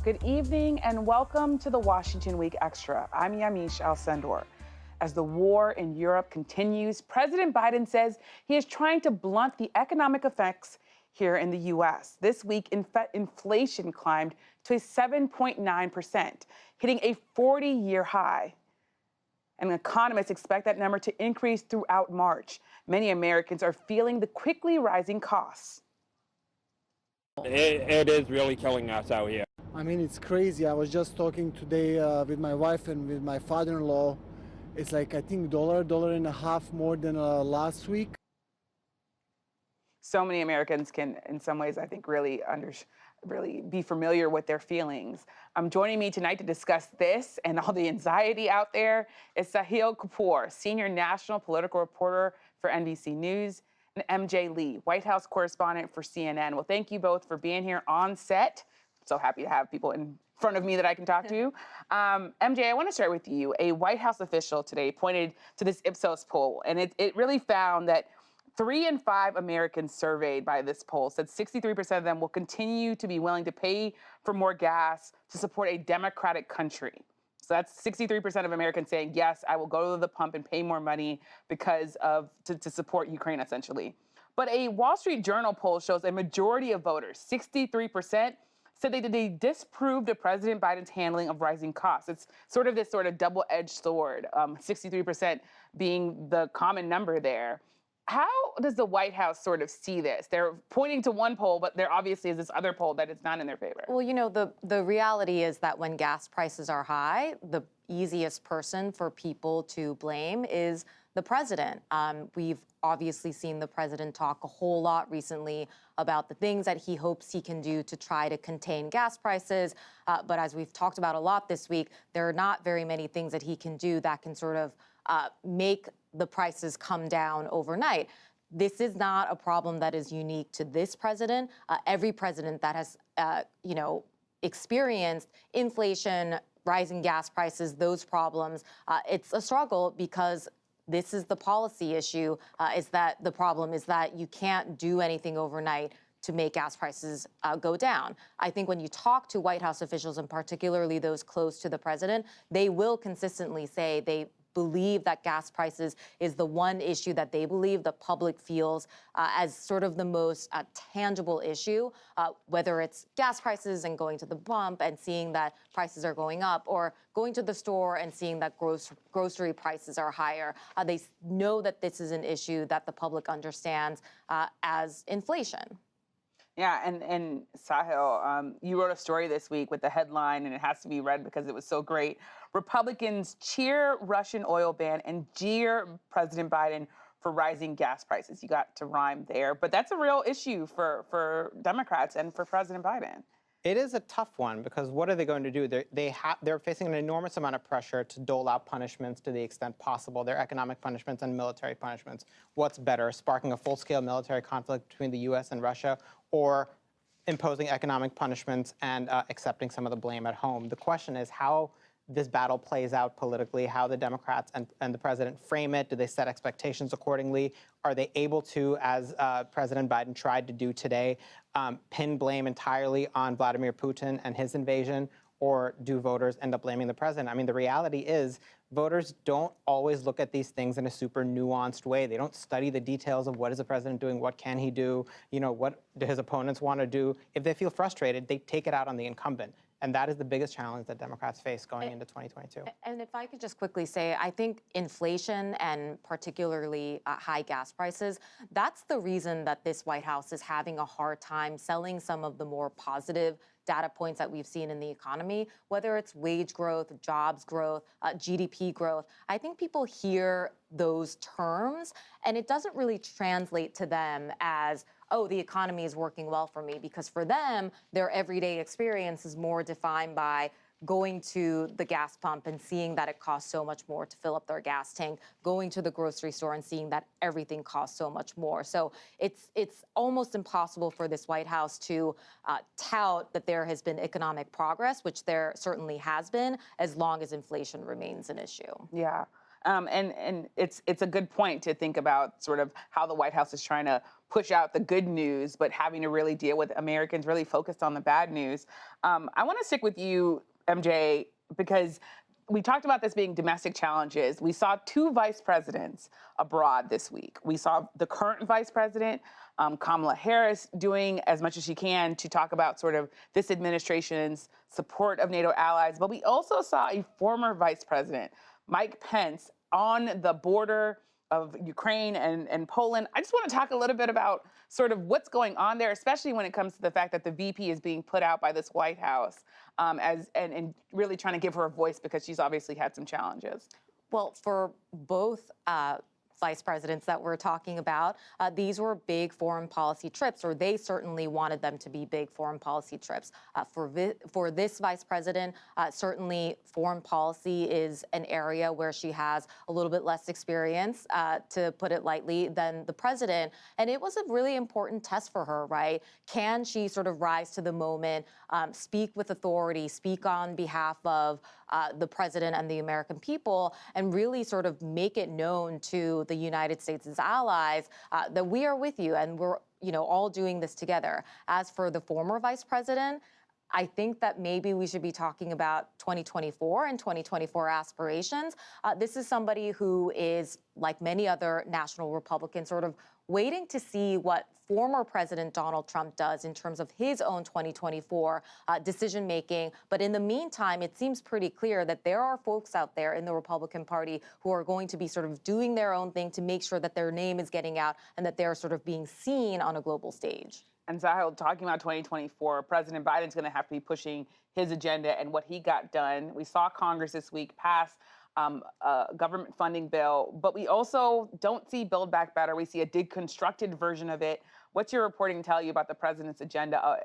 Good evening and welcome to the Washington Week Extra. I'm Yamiche Alcindor. As the war in Europe continues, President Biden says he is trying to blunt the economic effects here in the U.S. This week, inflation climbed to a 7.9%, hitting a 40-year high. And economists expect that number to increase throughout March. Many Americans are feeling the quickly rising costs. It is really killing us out here. I mean, it's crazy. I was just talking today with my wife and with my father-in-law. It's like, I think, dollar and a half more than last week. So many Americans can, in some ways, I think, really be familiar with their feelings. Joining me tonight to discuss this and all the anxiety out there is Sahil Kapoor, senior national political reporter for NBC News, and MJ Lee, White House correspondent for CNN. Well, thank you both for being here on set. So happy to have people in front of me that I can talk to. MJ, I want to start with you. A White House official today pointed to this Ipsos poll, and it really found that 3 in 5 Americans surveyed by this poll said 63% of them will continue to be willing to pay for more gas to support a democratic country. So that's 63% of Americans saying, yes, I will go to the pump and pay more money because to support Ukraine, essentially. But a Wall Street Journal poll shows a majority of voters, 63%, said they disproved of President Biden's handling of rising costs. It's sort of this double-edged sword, 63% being the common number there. How does the White House sort of see this? They're pointing to one poll, but there obviously is this other poll that it's not in their favor. Well, you know, the reality is that when gas prices are high, the easiest person for people to blame is the president. We've obviously seen the president talk a whole lot recently about the things that he hopes he can do to try to contain gas prices. But as we've talked about a lot this week, there are not very many things that he can do that can sort of make the prices come down overnight. This is not a problem that is unique to this president. Every president that has, experienced inflation, rising gas prices, those problems, it's a struggle because this is the policy issue, is that the problem is that you can't do anything overnight to make gas prices go down. I think when you talk to White House officials, and particularly those close to the president, they will consistently say they believe that gas prices is the one issue that they believe the public feels as sort of the most tangible issue, whether it's gas prices and going to the pump and seeing that prices are going up, or going to the store and seeing that grocery prices are higher. They know that this is an issue that the public understands as inflation. Yeah, and Sahil, you wrote a story this week with the headline, and it has to be read because it was so great. Republicans cheer Russian oil ban and jeer President Biden for rising gas prices. You got to rhyme there, but that's a real issue for Democrats and for President Biden. It is a tough one because what are they going to do? They're facing an enormous amount of pressure to dole out punishments to the extent possible. They're economic punishments and military punishments. What's better, sparking a full-scale military conflict between the U.S. and Russia, or imposing economic punishments and accepting some of the blame at home? The question is how this battle plays out politically, how the Democrats and the president frame it. Do they set expectations accordingly? Are they able to, as President Biden tried to do today, pin blame entirely on Vladimir Putin and his invasion? Or do voters end up blaming the president? I mean, the reality is voters don't always look at these things in a super nuanced way. They don't study the details of what is the president doing, what can he do, what do his opponents want to do. If they feel frustrated, they take it out on the incumbent. And that is the biggest challenge that Democrats face going into 2022. And if I could just quickly say, I think inflation and particularly high gas prices, that's the reason that this White House is having a hard time selling some of the more positive data points that we've seen in the economy, whether it's wage growth, jobs growth, GDP growth. I think people hear those terms and it doesn't really translate to them as, oh, the economy is working well for me, because for them, their everyday experience is more defined by going to the gas pump and seeing that it costs so much more to fill up their gas tank, going to the grocery store and seeing that everything costs so much more. So it's almost impossible for this White House to tout that there has been economic progress, which there certainly has been, as long as inflation remains an issue. Yeah. And it's a good point to think about sort of how the White House is trying to push out the good news, but having to really deal with Americans really focused on the bad news. I want to stick with you, MJ, because we talked about this being domestic challenges. We saw two vice presidents abroad this week. We saw the current vice president, Kamala Harris, doing as much as she can to talk about sort of this administration's support of NATO allies. But we also saw a former vice president, Mike Pence, on the border of Ukraine and Poland. I just want to talk a little bit about sort of what's going on there, especially when it comes to the fact that the VP is being put out by this White House and really trying to give her a voice because she's obviously had some challenges. Well, for both vice presidents that we're talking about, these were big foreign policy trips, or they certainly wanted them to be big foreign policy trips. For this vice president, certainly foreign policy is an area where she has a little bit less experience, to put it lightly, than the president. And it was a really important test for her, right? Can she sort of rise to the moment, speak with authority, speak on behalf of the president and the American people, and really sort of make it known to the United States' allies that we are with you and we're, all doing this together. As for the former vice president, I think that maybe we should be talking about 2024 and 2024 aspirations. This is somebody who is, like many other national Republicans, sort of waiting to see what former President Donald Trump does in terms of his own 2024 decision making. But in the meantime, it seems pretty clear that there are folks out there in the Republican Party who are going to be sort of doing their own thing to make sure that their name is getting out and that they're sort of being seen on a global stage. And Sahil, talking about 2024, President Biden's going to have to be pushing his agenda and what he got done. We saw Congress this week pass a government funding bill, but we also don't see Build Back Better. We see a deconstructed version of it. What's your reporting tell you about the president's agenda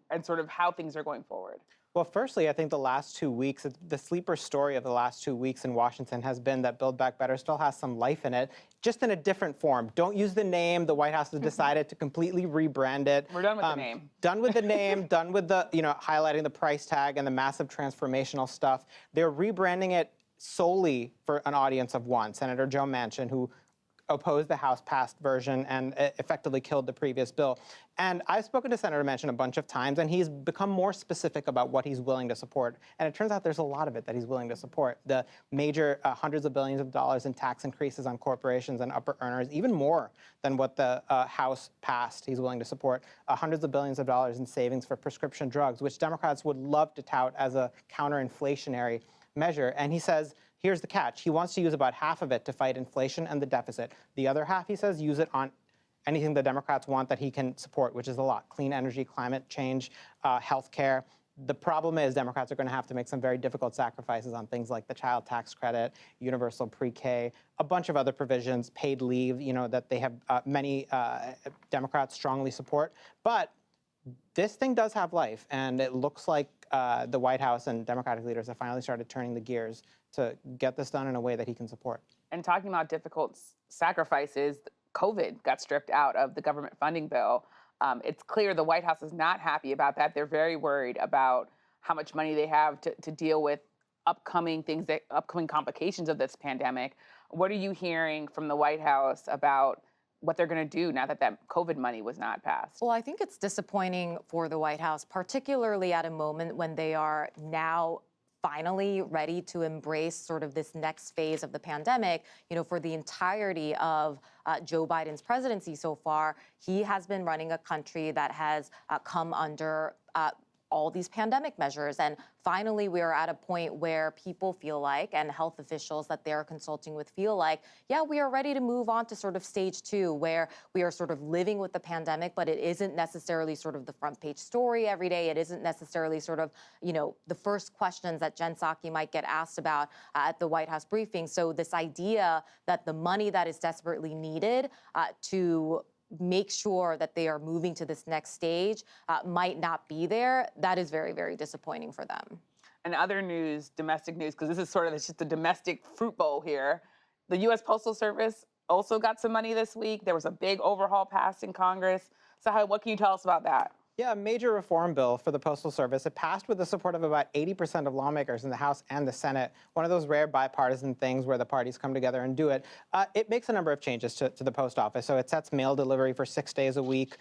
and sort of how things are going forward? Well, firstly, I think the last 2 weeks, the sleeper story of the last 2 weeks in Washington has been that Build Back Better still has some life in it, just in a different form. Don't use the name. The White House has decided to completely rebrand it. We're done with the name. Done with the name, done with the, highlighting the price tag and the massive transformational stuff. They're rebranding it solely for an audience of one, Senator Joe Manchin, who opposed the House-passed version and effectively killed the previous bill. And I've spoken to Senator Manchin a bunch of times, and he's become more specific about what he's willing to support. And it turns out there's a lot of it that he's willing to support. The major hundreds of billions of dollars in tax increases on corporations and upper earners, even more than what the House passed, he's willing to support. Hundreds of billions of dollars in savings for prescription drugs, which Democrats would love to tout as a counter-inflationary measure. And he says, here's the catch. He wants to use about half of it to fight inflation and the deficit. The other half, he says, use it on anything the Democrats want that he can support, which is a lot. Clean energy, climate change, health care. The problem is Democrats are going to have to make some very difficult sacrifices on things like the child tax credit, universal pre-K, a bunch of other provisions, paid leave, that they have many Democrats strongly support. But this thing does have life, and it looks like the White House and Democratic leaders have finally started turning the gears to get this done in a way that he can support. And talking about difficult sacrifices, COVID got stripped out of the government funding bill. It's clear the White House is not happy about that. They're very worried about how much money they have to deal with upcoming complications of this pandemic. What are you hearing from the White House about what they're going to do now that COVID money was not passed? Well, I think it's disappointing for the White House, particularly at a moment when they are now finally ready to embrace sort of this next phase of the pandemic. For the entirety of Joe Biden's presidency so far, he has been running a country that has come under all these pandemic measures. And finally, we are at a point where people feel like, and health officials that they're consulting with feel like, yeah, we are ready to move on to sort of stage 2, where we are sort of living with the pandemic, but it isn't necessarily sort of the front page story every day. It isn't necessarily sort of, the first questions that Jen Psaki might get asked about at the White House briefing. So this idea that the money that is desperately needed to make sure that they are moving to this next stage might not be there, that is very, very disappointing for them. And other news, domestic news, because this is sort of just a domestic fruit bowl here. The U.S. Postal Service also got some money this week. There was a big overhaul passed in Congress. So what can you tell us about that? Yeah, a major reform bill for the Postal Service. It passed with the support of about 80% of lawmakers in the House and the Senate. One of those rare bipartisan things where the parties come together and do it. It makes a number of changes to the post office. So it sets mail delivery for 6 days a week.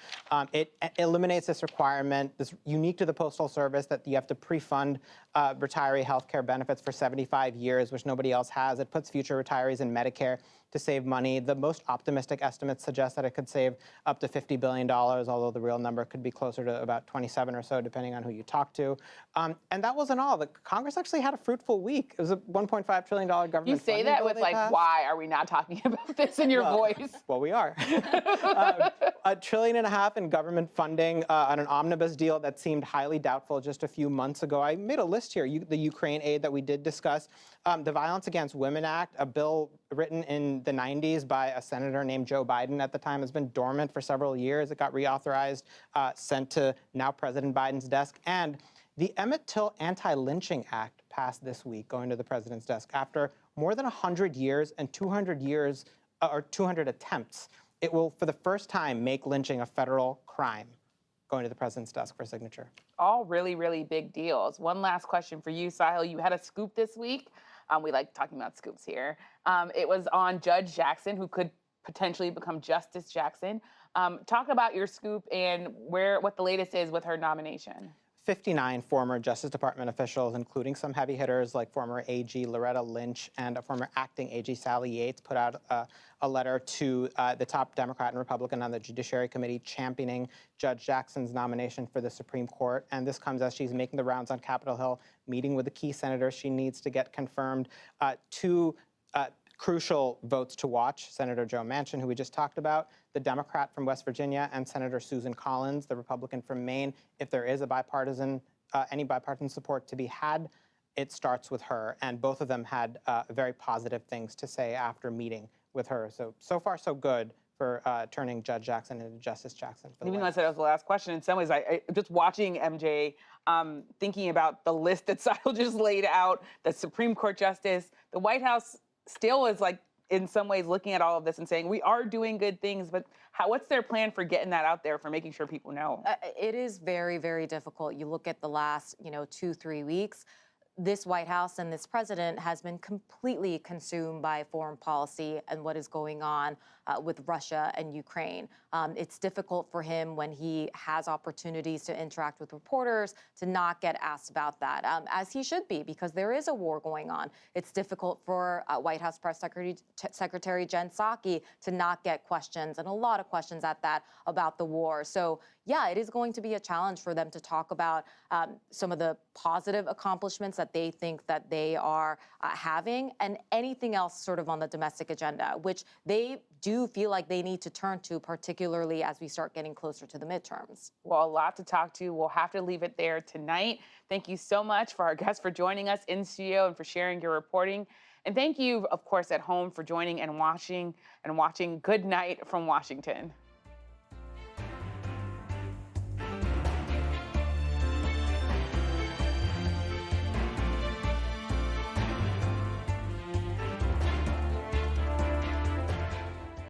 It eliminates this requirement, this unique to the Postal Service, that you have to pre-fund retiree health care benefits for 75 years, which nobody else has. It puts future retirees in Medicare to save money. The most optimistic estimates suggest that it could save up to $50 billion, although the real number could be closer to about 27 or so, depending on who you talk to. And that wasn't all. The Congress actually had a fruitful week. It was a $1.5 trillion government You say funding that bill with they like, passed. why are we not talking about this in your voice? Well, we are. $1.5 trillion in government funding on an omnibus deal that seemed highly doubtful just a few months ago. I made a list here. The Ukraine aid that we did discuss, the Violence Against Women Act, a bill written in the 90s by a senator named Joe Biden at the time, has been dormant for several years. It got reauthorized, sent to now President Biden's desk. And the Emmett Till Anti-Lynching Act passed this week, going to the president's desk. After more than 100 years and 200 years, or 200 attempts, it will, for the first time, make lynching a federal crime, going to the president's desk for signature. All really, really big deals. One last question for you, Sahil. You had a scoop this week. We like talking about scoops here. It was on Judge Jackson, who could potentially become Justice Jackson. Talk about your scoop and what the latest is with her nomination. 59 former Justice Department officials, including some heavy hitters like former AG Loretta Lynch and a former acting AG Sally Yates, put out a letter to the top Democrat and Republican on the Judiciary Committee championing Judge Jackson's nomination for the Supreme Court. And this comes as she's making the rounds on Capitol Hill, meeting with the key senators she needs to get confirmed. Two crucial votes to watch: Senator Joe Manchin, who we just talked about, the Democrat from West Virginia, and Senator Susan Collins, the Republican from Maine. If there is any bipartisan support to be had, it starts with her. And both of them had very positive things to say after meeting with her. So far, so good for turning Judge Jackson into Justice Jackson. Even though I said it was the last question, in some ways, I just watching MJ, thinking about the list that Sahil just laid out, the Supreme Court Justice, the White House still is like, in some ways, looking at all of this and saying, we are doing good things, but what's their plan for getting that out there, for making sure people know? It is very, very difficult. You look at the last, 2-3 weeks, this White House and this president has been completely consumed by foreign policy and what is going on with Russia and Ukraine. It's difficult for him when he has opportunities to interact with reporters to not get asked about that, as he should be, because there is a war going on. It's difficult for White House Press Secretary Jen Psaki to not get questions, and a lot of questions at that, about the war. So yeah, it is going to be a challenge for them to talk about some of the positive accomplishments that they think that they are having, and anything else sort of on the domestic agenda, which they do feel like they need to turn to, particularly as we start getting closer to the midterms. Well, a lot to talk to. We'll have to leave it there tonight. Thank you so much for our guests for joining us in studio and for sharing your reporting. And thank you, of course, at home for joining and watching Good Night from Washington.